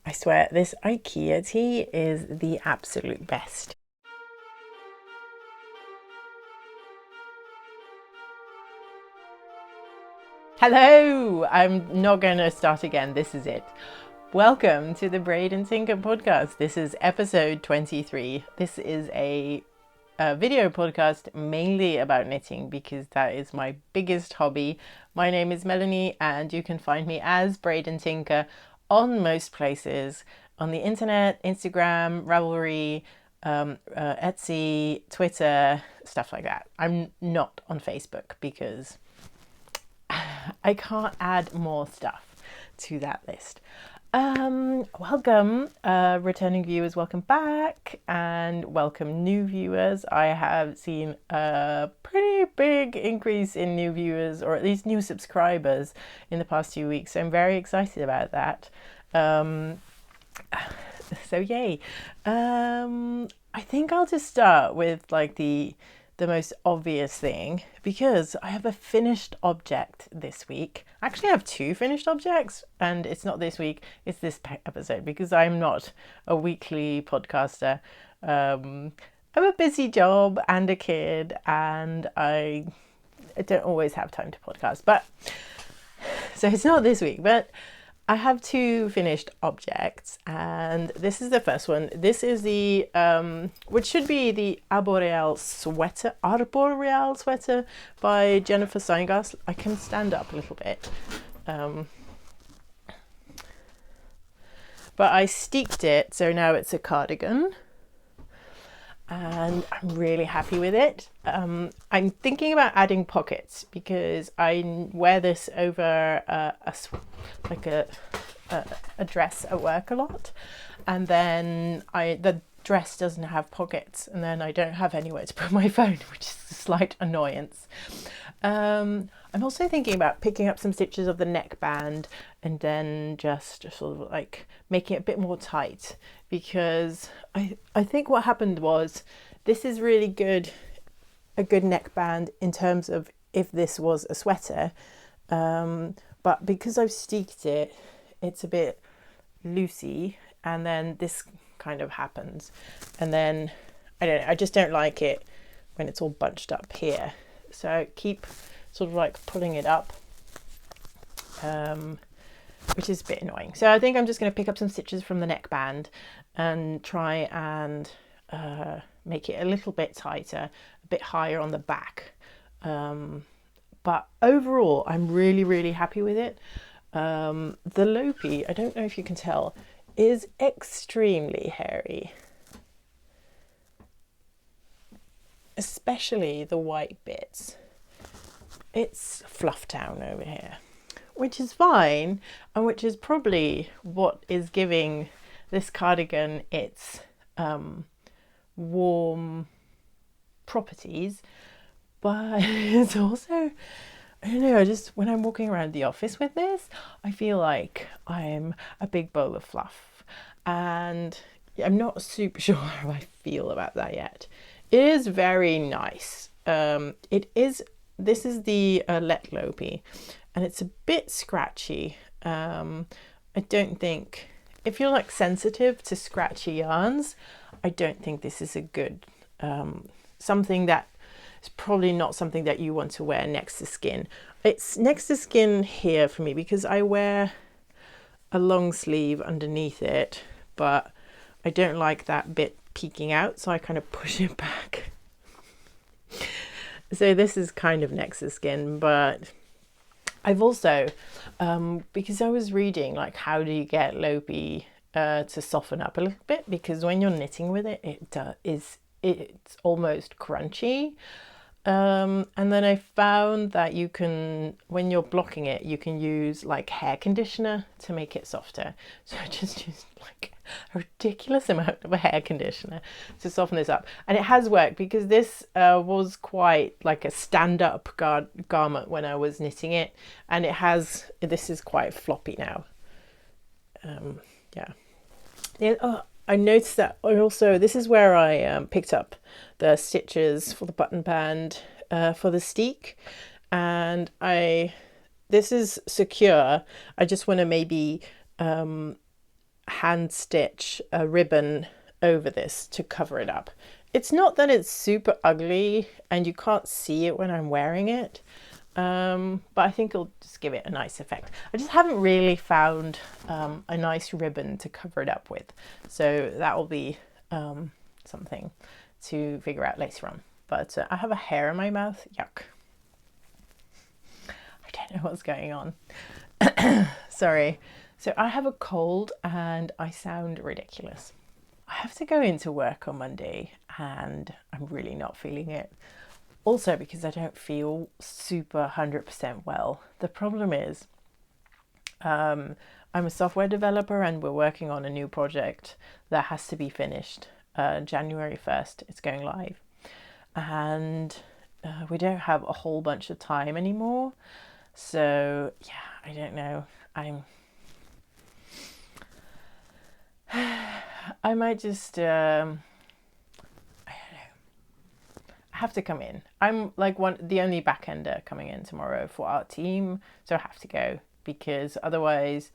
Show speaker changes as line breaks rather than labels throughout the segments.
I swear, this IKEA tea is the absolute best. Hello! I'm not going to start again. This is it. Welcome to the Braid and Tinker podcast. This is episode 23. This is a video podcast mainly about knitting because that is my biggest hobby. My name is Melanie and you can find me as Braid and Tinker on most places on the internet, Instagram, Ravelry, Etsy, Twitter, stuff like that. I'm not on Facebook because I can't add more stuff to that list. Welcome, returning viewers, welcome back, and welcome new viewers. I have seen a pretty big increase in new viewers, or at least new subscribers in the past 2 weeks, so I'm very excited about that. So yay. I think I'll just start with like the most obvious thing, because I have a finished object this week. Actually, I have two finished objects, and it's not this week, it's this episode, because I'm not a weekly podcaster. I have a busy job and a kid, and I don't always have time to podcast. But so it's not this week, but I have two finished objects, and this is the first one. This is the, which should be the Arboreal sweater by Jennifer Steingass. I can stand up a little bit. But I steeked it, so now it's a cardigan. And I'm really happy with it. I'm thinking about adding pockets because I wear this over a dress at work a lot, and then the dress doesn't have pockets, and then I don't have anywhere to put my phone, which is a slight annoyance. I'm also thinking about picking up some stitches of the neckband and then just sort of like making it a bit more tight, because I think what happened was this is really good, a good neckband in terms of if this was a sweater, but because I've steeked it, it's a bit loosey, and then this kind of happens, and then I just don't like it when it's all bunched up here, so I keep sort of like pulling it up, which is a bit annoying. So I think I'm just going to pick up some stitches from the neckband and try and make it a little bit tighter, a bit higher on the back, but overall I'm really happy with it. The Lopi, I don't know if you can tell, is extremely hairy, especially the white bits. It's fluff town over here, which is fine, and which is probably what is giving this cardigan its warm properties, but it's also, I don't know, just when I'm walking around the office with this, I feel like I'm a big bowl of fluff, and I'm not super sure how I feel about that yet. It is very nice. This is the Let Lopi, and it's a bit scratchy. I don't think, if you're like sensitive to scratchy yarns, I don't think this is a good, something that is probably not something that you want to wear next to skin. It's next to skin here for me because I wear a long sleeve underneath it, but I don't like that bit peeking out, so I kind of push it back. So this is kind of next to skin, but I've also, because I was reading like how do you get Lopi to soften up a little bit, because when you're knitting with it, it's almost crunchy. And then I found that you can, when you're blocking it, you can use like hair conditioner to make it softer. So I just used like a ridiculous amount of a hair conditioner to soften this up, and it has worked, because this was quite like a stand-up garment when I was knitting it, and this is quite floppy now. I noticed that this is where I picked up the stitches for the button band for the steek, and this is secure. I just want to maybe hand stitch a ribbon over this to cover it up. It's not that it's super ugly and you can't see it when I'm wearing it, but I think it'll just give it a nice effect. I just haven't really found a nice ribbon to cover it up with, so that will be something to figure out later on. But I have a hair in my mouth. Yuck. I don't know what's going on. Sorry. So I have a cold and I sound ridiculous. I have to go into work on Monday and I'm really not feeling it. Also because I don't feel super 100% well. The problem is I'm a software developer and we're working on a new project that has to be finished January 1st. It's going live. And we don't have a whole bunch of time anymore. So yeah, I don't know. I might just, I don't know. I have to come in. I'm like the only backender coming in tomorrow for our team. So I have to go because otherwise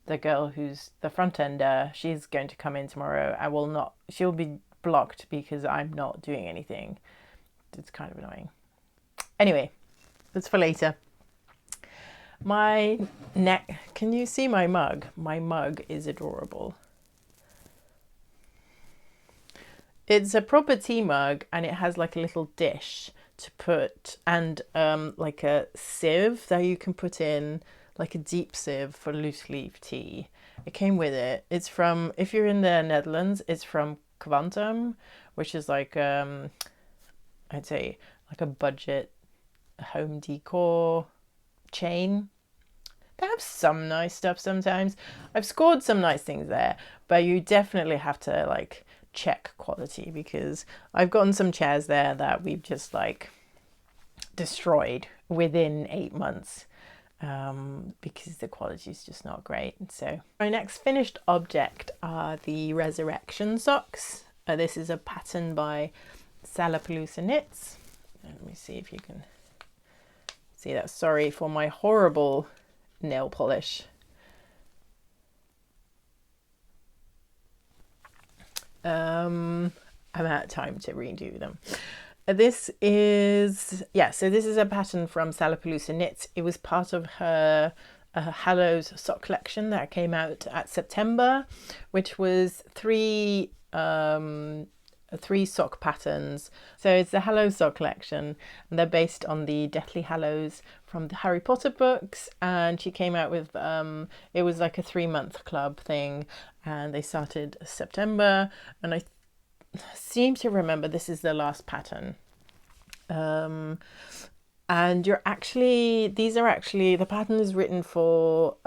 the girl who's the front ender, she's going to come in tomorrow. She'll be blocked because I'm not doing anything. It's kind of annoying. Anyway, that's for later. My neck, can you see my mug? My mug is adorable. It's a proper tea mug and it has like a little dish to put and like a sieve that you can put in, like a deep sieve for loose leaf tea. It came with it. It's from, if you're in the Netherlands, it's from Quantum, which is like, I'd say like a budget home decor chain. They have some nice stuff sometimes. I've scored some nice things there, but you definitely have to like check quality because I've gotten some chairs there that we've just like destroyed within 8 months because the quality is just not great. So my next finished object are the Resurrection socks. This is a pattern by Salapaloosa knits. Let me see if you can see that. Sorry for my horrible nail polish. I'm out of time to redo them. This is, so this is a pattern from Salapaloosa Knits. It was part of her Hallows sock collection that came out at September, which was three sock patterns. So it's the Hallows sock collection and they're based on the Deathly Hallows from the Harry Potter books, and she came out with it was like a 3-month club thing and they started September, and I seem to remember this is the last pattern. And the pattern is written for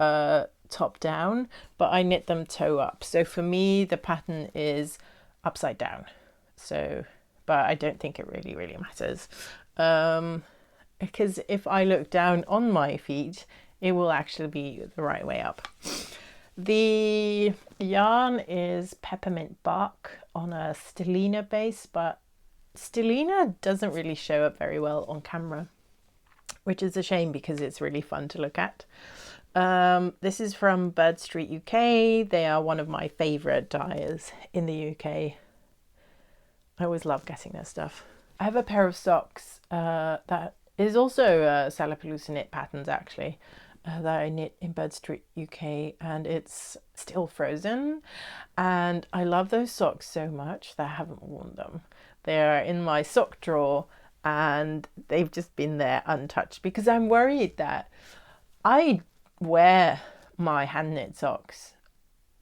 top down, but I knit them toe up. So for me, the pattern is upside down. So, but I don't think it really matters. Because if I look down on my feet, it will actually be the right way up. The yarn is peppermint bark on a stellina base, but stellina doesn't really show up very well on camera, which is a shame because it's really fun to look at. This is from Bird Street UK. They are one of my favourite dyers in the UK. I always love getting their stuff. I have a pair of socks that is also Salapaloosa knit patterns actually, that I knit in Bird Street UK, and it's still frozen, and I love those socks so much that I haven't worn them. They're in my sock drawer and they've just been there untouched because I'm worried that I wear my hand knit socks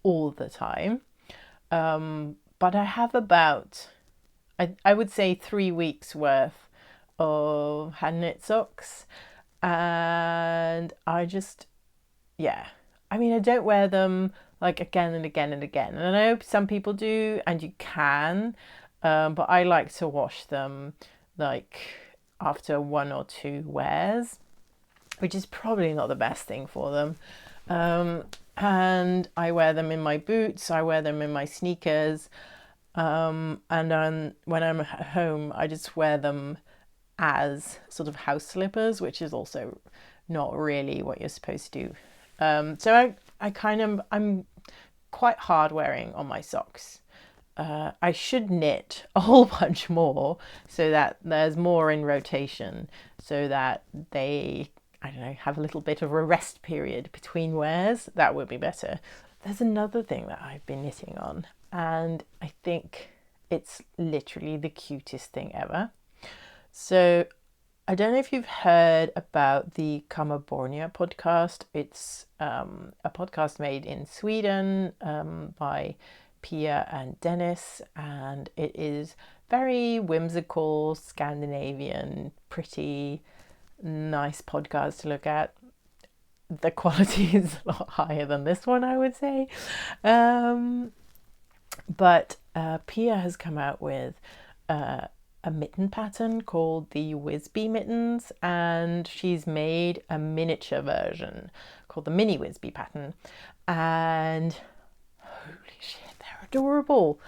all the time, but I have about I would say 3 weeks worth of hand knit socks, and I just, I mean, I don't wear them like again and again and again, and I know some people do, and you can, but I like to wash them like after 1 or 2 wears, which is probably not the best thing for them. And I wear them in my boots, I wear them in my sneakers, and then when I'm at home I just wear them as sort of house slippers, which is also not really what you're supposed to do. So I'm quite hard wearing on my socks. I should knit a whole bunch more so that there's more in rotation, so that they, I don't know, have a little bit of a rest period between wears. That would be better. There's another thing that I've been knitting on, and I think it's literally the cutest thing ever. So I don't know if you've heard about the Kammeborn podcast. It's a podcast made in Sweden by Pia and Dennis, and it is very whimsical, Scandinavian, pretty nice podcast to look at. The quality is a lot higher than this one, I would say. But Pia has come out with a mitten pattern called the Wisby mittens, and she's made a miniature version called the mini Wisby pattern, and holy shit, they're adorable.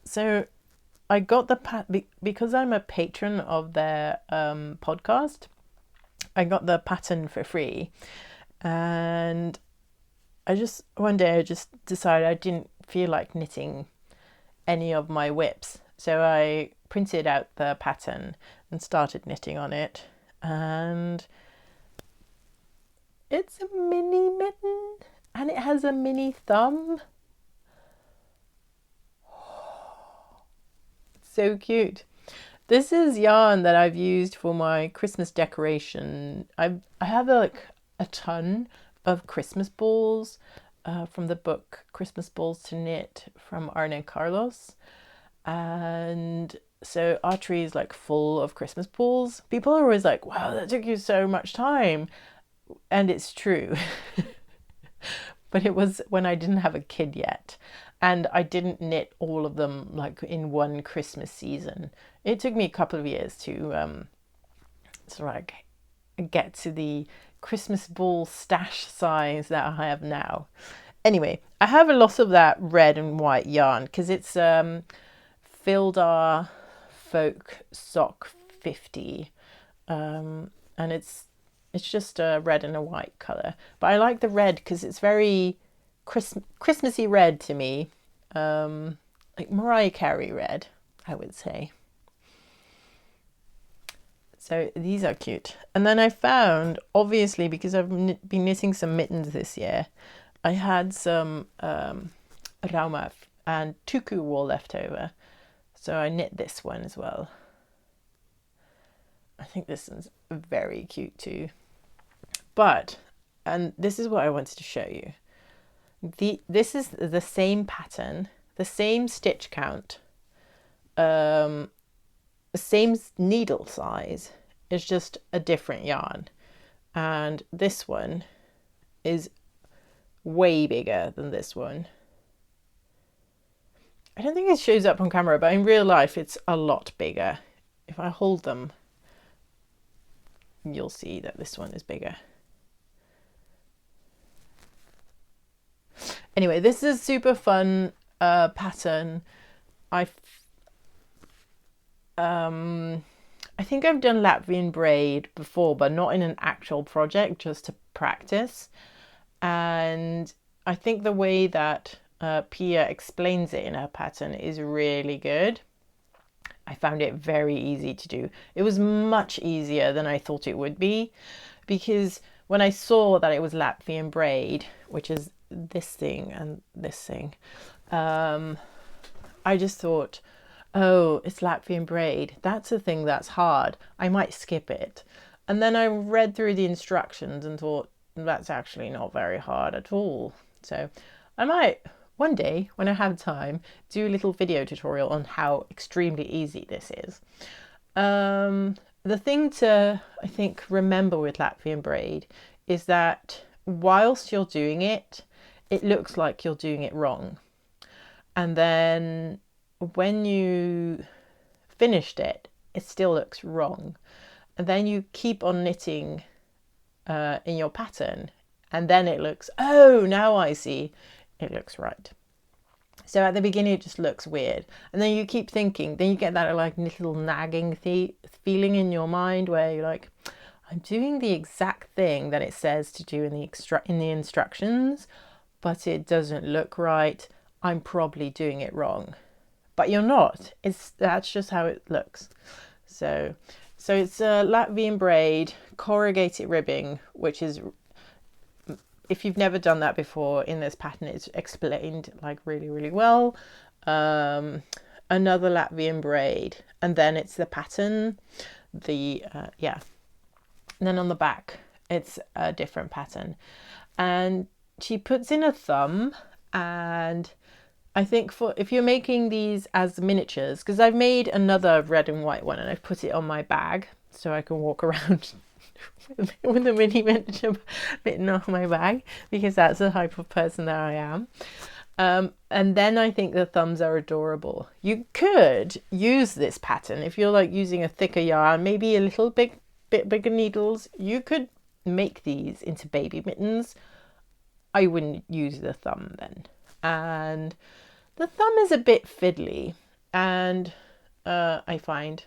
So I got the because I'm a patron of their podcast. I got the pattern for free, and one day I just decided I didn't feel like knitting any of my whips, so I printed out the pattern and started knitting on it, and it's a mini mitten and it has a mini thumb. So cute. This is yarn that I've used for my Christmas decoration. I have a ton of Christmas balls from the book Christmas Balls to Knit from Arne and Carlos. And so our tree is like full of Christmas balls. People are always like, wow, that took you so much time. And it's true. But it was when I didn't have a kid yet. And I didn't knit all of them like in one Christmas season. It took me a couple of years to sort of like get to the Christmas ball stash size that I have now. Anyway, I have a lot of that red and white yarn because it's Fildar Folk Sock 50, and it's just a red and a white colour. But I like the red because it's very Christmassy red to me, like Mariah Carey red, I would say. So these are cute. And then I found, obviously, because I've been knitting some mittens this year, I had some Rauma and Tuku wool left over. So I knit this one as well. I think this one's very cute too. But, and this is what I wanted to show you. This is the same pattern, the same stitch count, the same needle size. It's just a different yarn. And this one is way bigger than this one. I don't think it shows up on camera, but in real life it's a lot bigger. If I hold them, you'll see that this one is bigger. Anyway, this is a super fun pattern. I think I've done Latvian braid before, but not in an actual project, just to practice. And I think the way that Pia explains it in her pattern is really good. I found it very easy to do. It was much easier than I thought it would be, because when I saw that it was Latvian braid, which is this thing and this thing, I just thought, oh, it's Latvian braid. That's a thing that's hard. I might skip it. And then I read through the instructions and thought, that's actually not very hard at all. So I might, one day, when I have time, do a little video tutorial on how extremely easy this is. The thing to, I think, remember with Latvian braid is that whilst you're doing it, it looks like you're doing it wrong. And then when you finished it, it still looks wrong. And then you keep on knitting in your pattern, and then it looks, oh, now I see, it looks right. So at the beginning it just looks weird, and then you keep thinking, then you get that like little nagging feeling in your mind where you're like, I'm doing the exact thing that it says to do in the instructions, but it doesn't look right, I'm probably doing it wrong. But you're not. That's just how it looks. So it's a Latvian braid, corrugated ribbing, which is, if you've never done that before in this pattern, it's explained like really, really well. Another Latvian braid, and then it's the pattern. And then on the back, it's a different pattern. And she puts in a thumb, and I think if you're making these as miniatures, because I've made another red and white one and I've put it on my bag so I can walk around with a mini miniature mitten on my bag, because that's the type of person that I am. And then I think the thumbs are adorable. You could use this pattern if you're like using a thicker yarn, maybe a little bit bigger needles. You could make these into baby mittens. I wouldn't use the thumb then. And the thumb is a bit fiddly, and I find.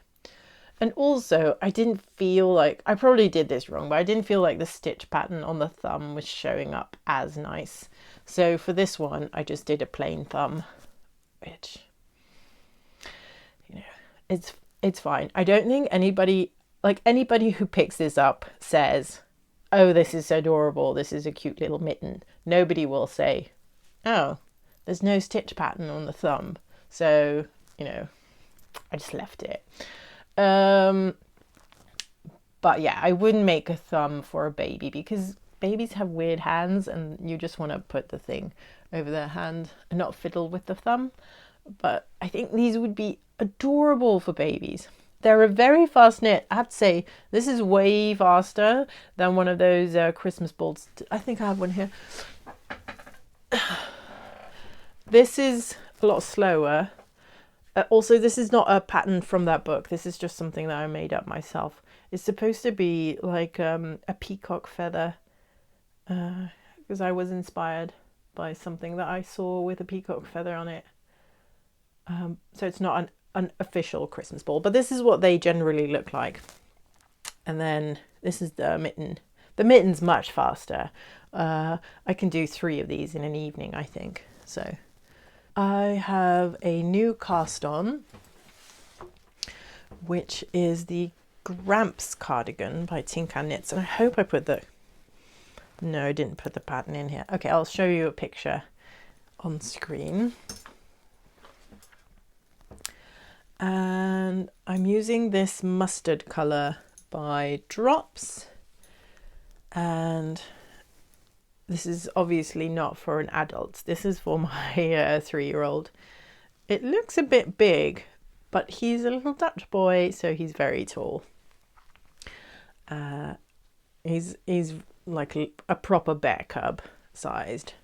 And also, I didn't feel like, I probably did this wrong, but I didn't feel like the stitch pattern on the thumb was showing up as nice. So for this one, I just did a plain thumb, which, it's fine. I don't think anybody who picks this up says, oh, this is adorable, this is a cute little mitten. Nobody will say, oh, there's no stitch pattern on the thumb. So, I just left it. But yeah, I wouldn't make a thumb for a baby, because babies have weird hands and you just want to put the thing over their hand and not fiddle with the thumb. But I think these would be adorable for babies. They're a very fast knit. I have to say, this is way faster than one of those Christmas balls. I think I have one here. This is a lot slower. Also, this is not a pattern from that book. This is just something that I made up myself. It's supposed to be like a peacock feather, because I was inspired by something that I saw with a peacock feather on it. So it's not an official Christmas ball, but this is what they generally look like. And then this is the mitten. The mitten's much faster. I can do 3 of these in an evening, I think. So I have a new cast on, which is the Gramps cardigan by Tinker Knits, and I hope I put no, I didn't put the pattern in here. Okay, I'll show you a picture on screen. And I'm using this mustard colour by Drops, and this is obviously not for an adult. This is for my 3-year-old. It looks a bit big, but he's a little Dutch boy, so he's very tall. He's like a proper bear cub sized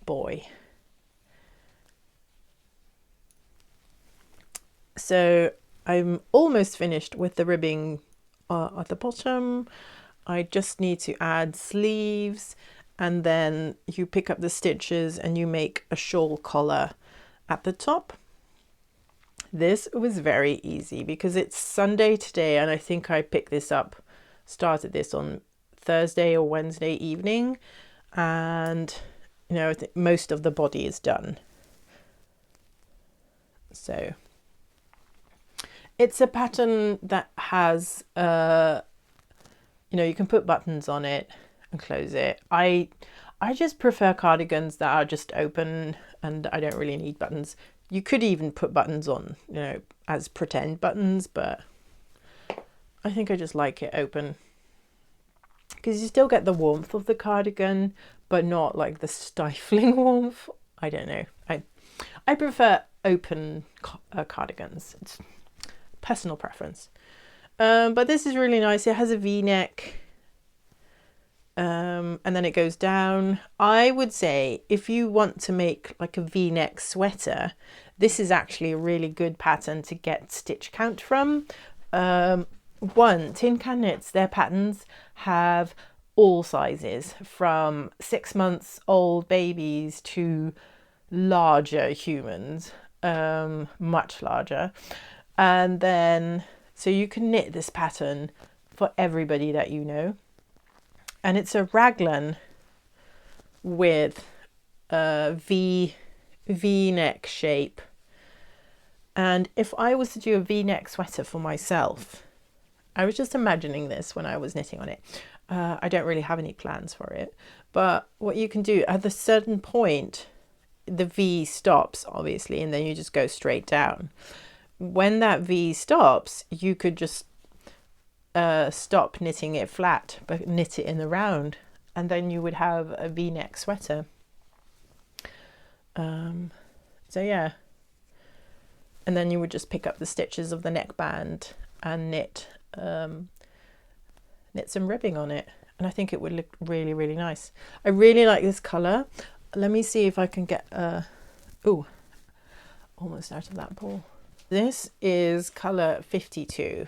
boy. So I'm almost finished with the ribbing at the bottom. I just need to add sleeves, and then you pick up the stitches and you make a shawl collar at the top. This was very easy because it's Sunday today, and I think I picked this up, started this on Thursday or Wednesday evening, and I think most of the body is done. So it's a pattern that has you can put buttons on it and close it. I just prefer cardigans that are just open, and I don't really need buttons. You could even put buttons on, as pretend buttons, but I think I just like it open, because you still get the warmth of the cardigan, but not like the stifling warmth. I don't know. I prefer open cardigans. It's personal preference. But this is really nice. It has a V-neck, and then it goes down. I would say if you want to make like a V-neck sweater, this is actually a really good pattern to get stitch count from. Tinker Knits, their patterns have all sizes, from 6 months old babies to larger humans, much larger. And then so you can knit this pattern for everybody that you know. And it's a raglan with V-neck shape. And if I was to do a V-neck sweater for myself, I was just imagining this when I was knitting on it. I don't really have any plans for it, but what you can do at a certain point, the V stops obviously, and then you just go straight down. When that V stops, you could just stop knitting it flat, but knit it in the round, and then you would have a V-neck sweater. So yeah, and then you would just pick up the stitches of the neckband and knit some ribbing on it, and I think it would look really, really nice. I really like this color. Let me see if I can get ooh, almost out of that ball. This is color 52,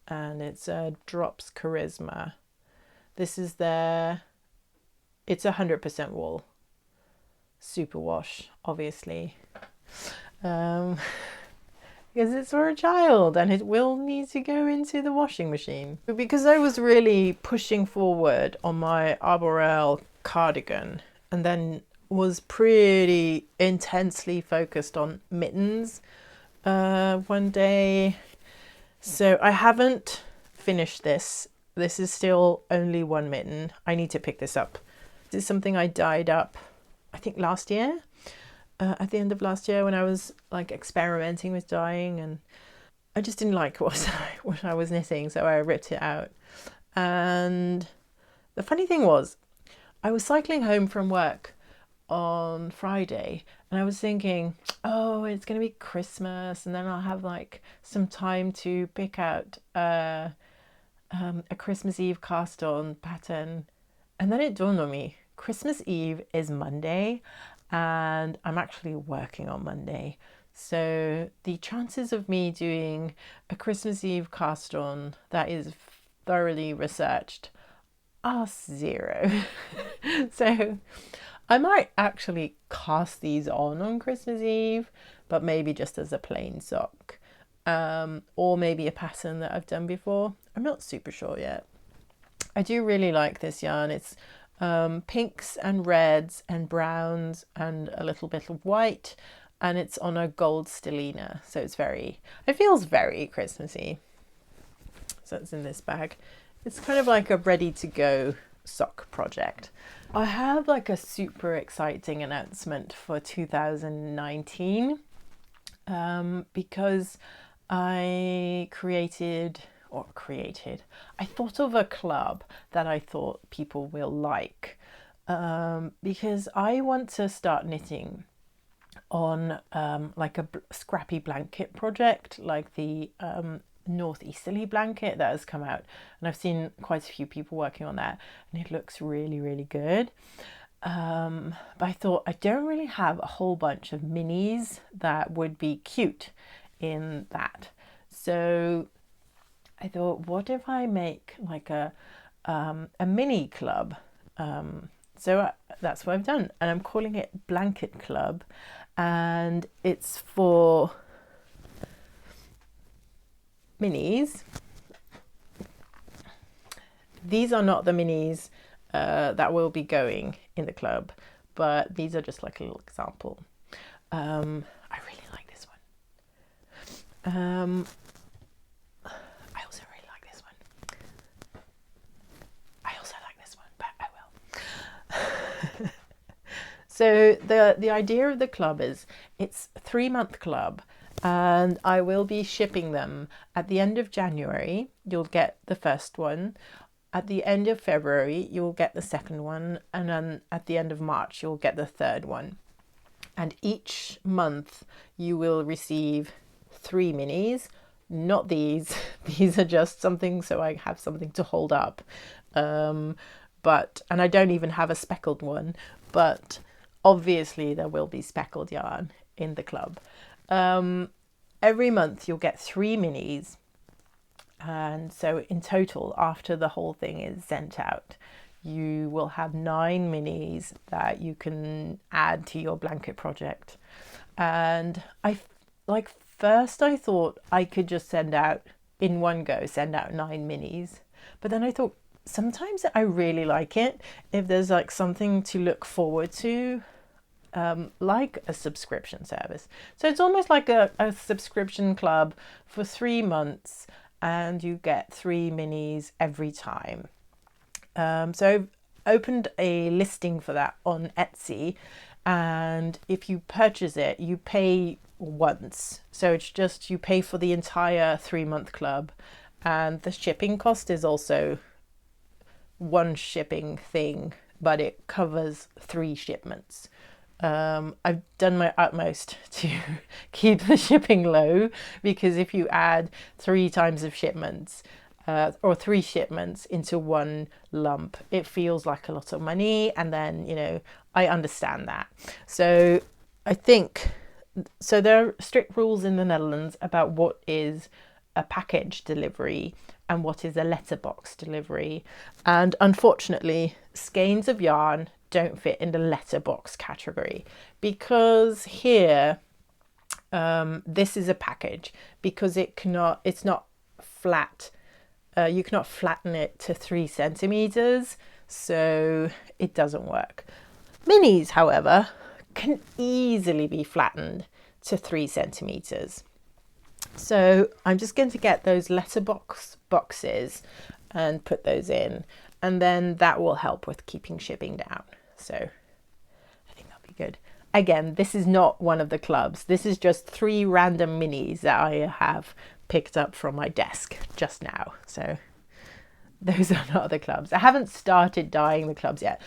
and it's Drops Charisma. This is their, it's 100% wool, superwash, obviously, because it's for a child and it will need to go into the washing machine. Because I was really pushing forward on my Arboreal cardigan, and then was pretty intensely focused on Mittens one day. So I haven't finished this. This is still only one mitten. I need to pick this up. This is something I dyed up, I think last year, at the end of last year, when I was like experimenting with dyeing, and I just didn't like what I was knitting, so I ripped it out. And the funny thing was, I was cycling home from work on Friday, and I was thinking, oh, it's gonna be Christmas, and then I'll have like some time to pick out a Christmas Eve cast on pattern. And then it dawned on me, Christmas Eve is Monday, and I'm actually working on Monday, so the chances of me doing a Christmas Eve cast on that is thoroughly researched are 0. So I might actually cast these on Christmas Eve, but maybe just as a plain sock, or maybe a pattern that I've done before. I'm not super sure yet. I do really like this yarn. It's pinks and reds and browns and a little bit of white, and it's on a gold stellina, so it feels very Christmassy. So it's in this bag. It's kind of like a ready to go sock project. I have like a super exciting announcement for 2019, because I thought of a club that I thought people will like, because I want to start knitting on like a scrappy blanket project, like the Northeasterly Blanket that has come out, and I've seen quite a few people working on that, and it looks really, really good. But I thought I don't really have a whole bunch of minis that would be cute in that, so I thought, what if I make like a mini club? So that's what I've done, and I'm calling it Blanket Club, and it's for minis. These are not the minis that will be going in the club, but these are just like a little example. I really like this one. I also really like this one. I also like this one, but I will. So the idea of the club is it's a 3-month club, and I will be shipping them at the end of January. You'll get the first one. At the end of February, you'll get the second one, and then at the end of March, you'll get the third one. And each month you will receive 3 minis. Not these. These are just something so I have something to hold up. And I don't even have a speckled one, but obviously there will be speckled yarn in the club. Every month you'll get 3 minis, and so in total, after the whole thing is sent out, you will have 9 minis that you can add to your blanket project. And first I thought I could just send out in one go, send out 9 minis, but then I thought sometimes I really like it if there's like something to look forward to, like a subscription service. So it's almost like a subscription club for 3 months, and you get 3 minis every time. So I've opened a listing for that on Etsy, and if you purchase it, you pay once. So it's just you pay for the entire 3 month club, and the shipping cost is also one shipping thing, but it covers 3 shipments. I've done my utmost to keep the shipping low, because if you add 3 times of shipments, or 3 shipments into one lump, it feels like a lot of money. And then, I understand that. So I think, so there are strict rules in the Netherlands about what is a package delivery and what is a letterbox delivery. And unfortunately, skeins of yarn don't fit in the letterbox category, because here, this is a package, because it's not flat. You cannot flatten it to 3 centimeters, so it doesn't work. Minis, however, can easily be flattened to 3 centimeters. So I'm just going to get those letterbox boxes and put those in, and then that will help with keeping shipping down. So I think that'll be good. Again, this is not one of the clubs. This is just 3 random minis that I have picked up from my desk just now. So those are not the clubs. I haven't started dyeing the clubs yet.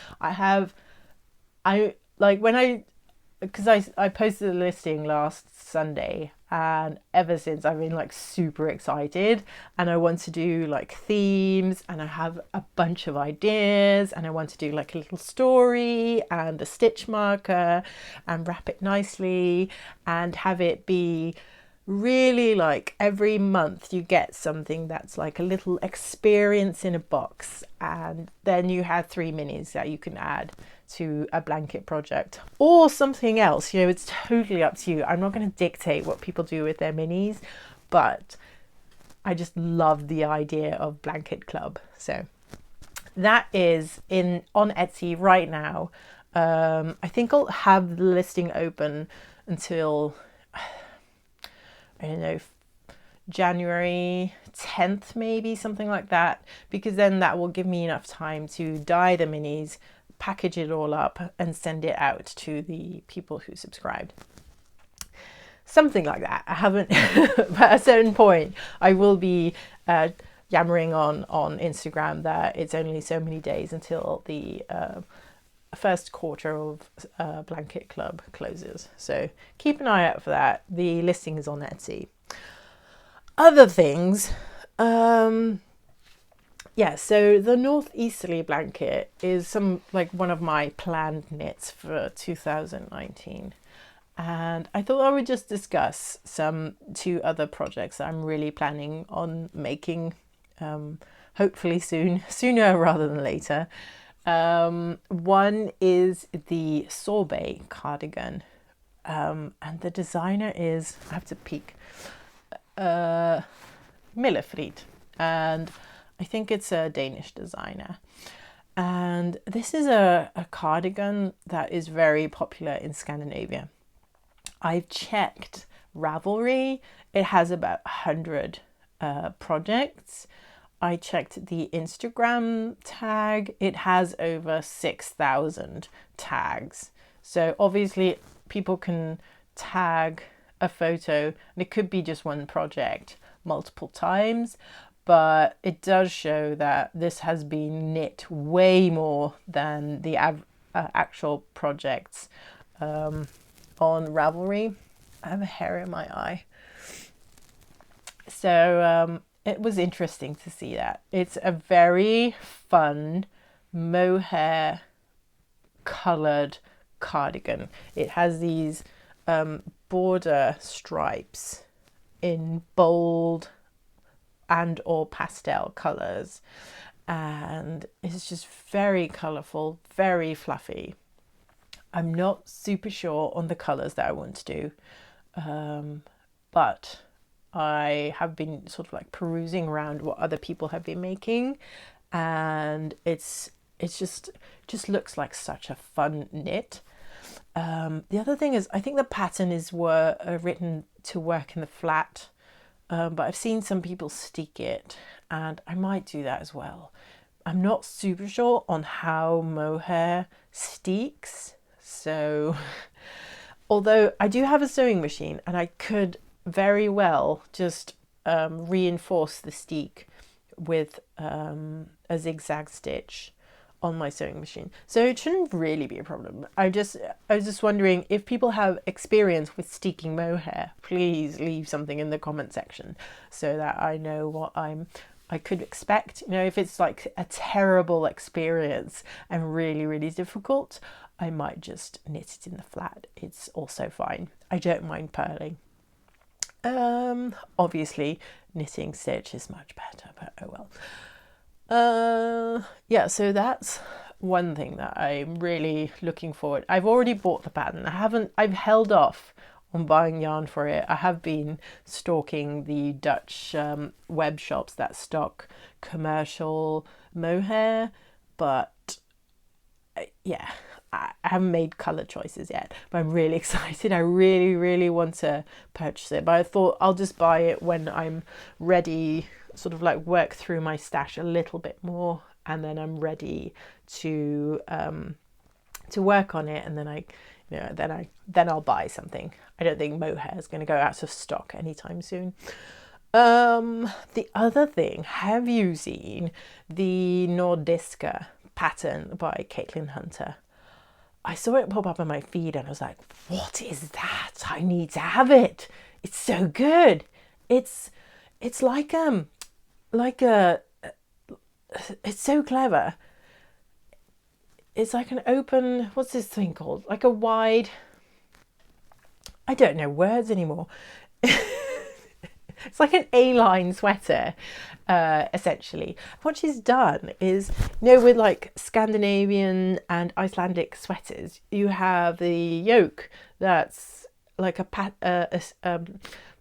Because I posted a listing last Sunday, and ever since I've been like super excited, and I want to do like themes, and I have a bunch of ideas, and I want to do like a little story and a stitch marker and wrap it nicely and have it be really like every month you get something that's like a little experience in a box, and then you have 3 minis that you can add to a blanket project or something else. It's totally up to you. I'm not going to dictate what people do with their minis, but I just love the idea of blanket club. So that is on Etsy right now. I think I'll have the listing open until, I don't know, January 10th, maybe, something like that, because then that will give me enough time to dye the minis, package it all up, and send it out to the people who subscribed. Something like that. I haven't, but at a certain point, I will be yammering on Instagram that it's only so many days until the first quarter of Blanket Club closes. So keep an eye out for that. The listing is on Etsy. Other things, so the Northeasterly Blanket is one of my planned knits for 2019. And I thought I would just discuss 2 other projects that I'm really planning on making, hopefully sooner rather than later. One is the Sorbet cardigan, and the designer is, I have to peek, Mille, and I think it's a Danish designer. And this is a cardigan that is very popular in Scandinavia. I've checked Ravelry. It has about 100 projects. I checked the Instagram tag. It has over 6,000 tags. So obviously people can tag a photo, and it could be just one project multiple times, but it does show that this has been knit way more than the actual projects on Ravelry. I have a hair in my eye. So it was interesting to see that. It's a very fun mohair coloured cardigan. It has these border stripes in bold and or pastel colours, and it's just very colourful, very fluffy. I'm not super sure on the colours that I want to do, but I have been sort of like perusing around what other people have been making, and it's just looks like such a fun knit. The other thing is, I think the pattern is written to work in the flat, but I've seen some people stick it, and I might do that as well. I'm not super sure on how mohair steeks, so although I do have a sewing machine and I could very well just reinforce the steek with a zigzag stitch on my sewing machine, so it shouldn't really be a problem. I was just wondering if people have experience with steeking mohair, please leave something in the comment section so that I know what I could expect. You know, if it's like a terrible experience and really, really difficult, I might just knit it in the flat. It's also fine. I don't mind purling. Obviously knitting stitch is much better, but oh well. Yeah, so that's one thing that I'm really looking forward. I've already bought the pattern. I've held off on buying yarn for it. I have been stalking the Dutch web shops that stock commercial mohair, but yeah, I haven't made colour choices yet, but I'm really excited. I really, really want to purchase it, but I thought I'll just buy it when I'm ready, sort of like work through my stash a little bit more, and then I'm ready to work on it, and then I'll buy something. I don't think mohair is going to go out of stock anytime soon. The other thing, have you seen the Nordiska pattern by Caitlyn Hunter? I saw it pop up on my feed and I was like, what is that? I need to have it. It's so good. It's like it's so clever. It's like an open, what's this thing called? Like a wide, I don't know words anymore. It's like an A-line sweater, essentially. What she's done is, with like Scandinavian and Icelandic sweaters, you have the yoke that's like a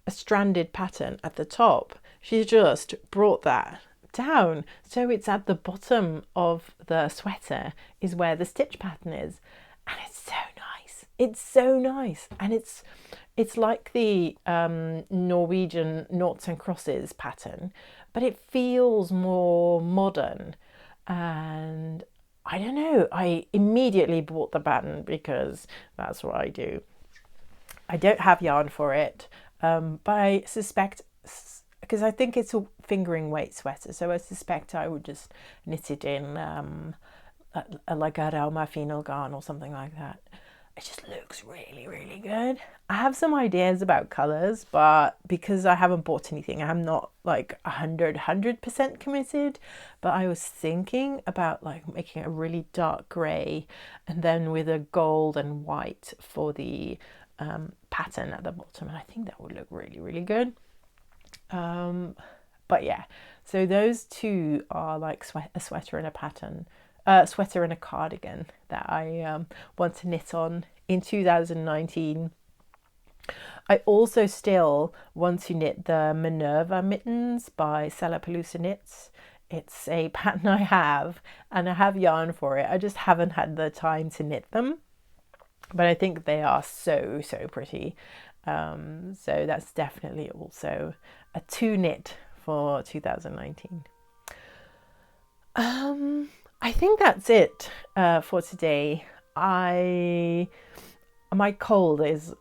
stranded pattern at the top. She's just brought that down, so it's at the bottom of the sweater is where the stitch pattern is, and it's so nice. It's so nice, and it's like the Norwegian noughts and crosses pattern, but it feels more modern. And I don't know, I immediately bought the pattern because that's what I do. I don't have yarn for it, but I suspect, because I think it's a fingering weight sweater, so I suspect I would just knit it in like a Rauma Fino yarn or something like that. It just looks really, really good. I have some ideas about colours, but because I haven't bought anything, I'm not like 100% committed. But I was thinking about like making a really dark grey and then with a gold and white for the pattern at the bottom. And I think that would look really, really good. But yeah, so those two are like a sweater and a pattern. Sweater and a cardigan that I want to knit on in 2019. I also still want to knit the Minerva Mittens by Salapaloosa Knits. It's a pattern I have, and I have yarn for it. I just haven't had the time to knit them, but I think they are so pretty. So that's definitely also a to knit for 2019. I think that's it for today. My cold is,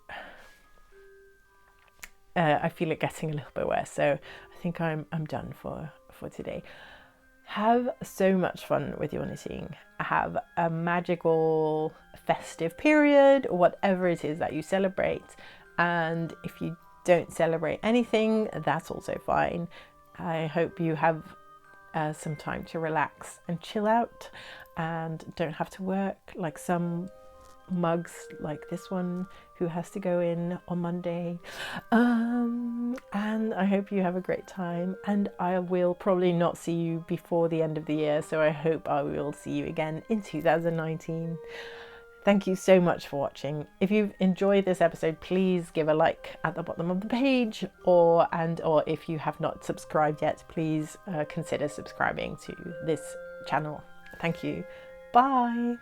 I feel it getting a little bit worse, so I think I'm done for today. Have so much fun with your knitting. Have a magical festive period, or whatever it is that you celebrate. And if you don't celebrate anything, that's also fine. I hope you have some time to relax and chill out and don't have to work like some mugs like this one who has to go in on Monday. And I hope you have a great time, and I will probably not see you before the end of the year, so I hope I will see you again in 2019. Thank you so much for watching. If you've enjoyed this episode, please give a like at the bottom of the page, or if you have not subscribed yet, please consider subscribing to this channel. Thank you. Bye.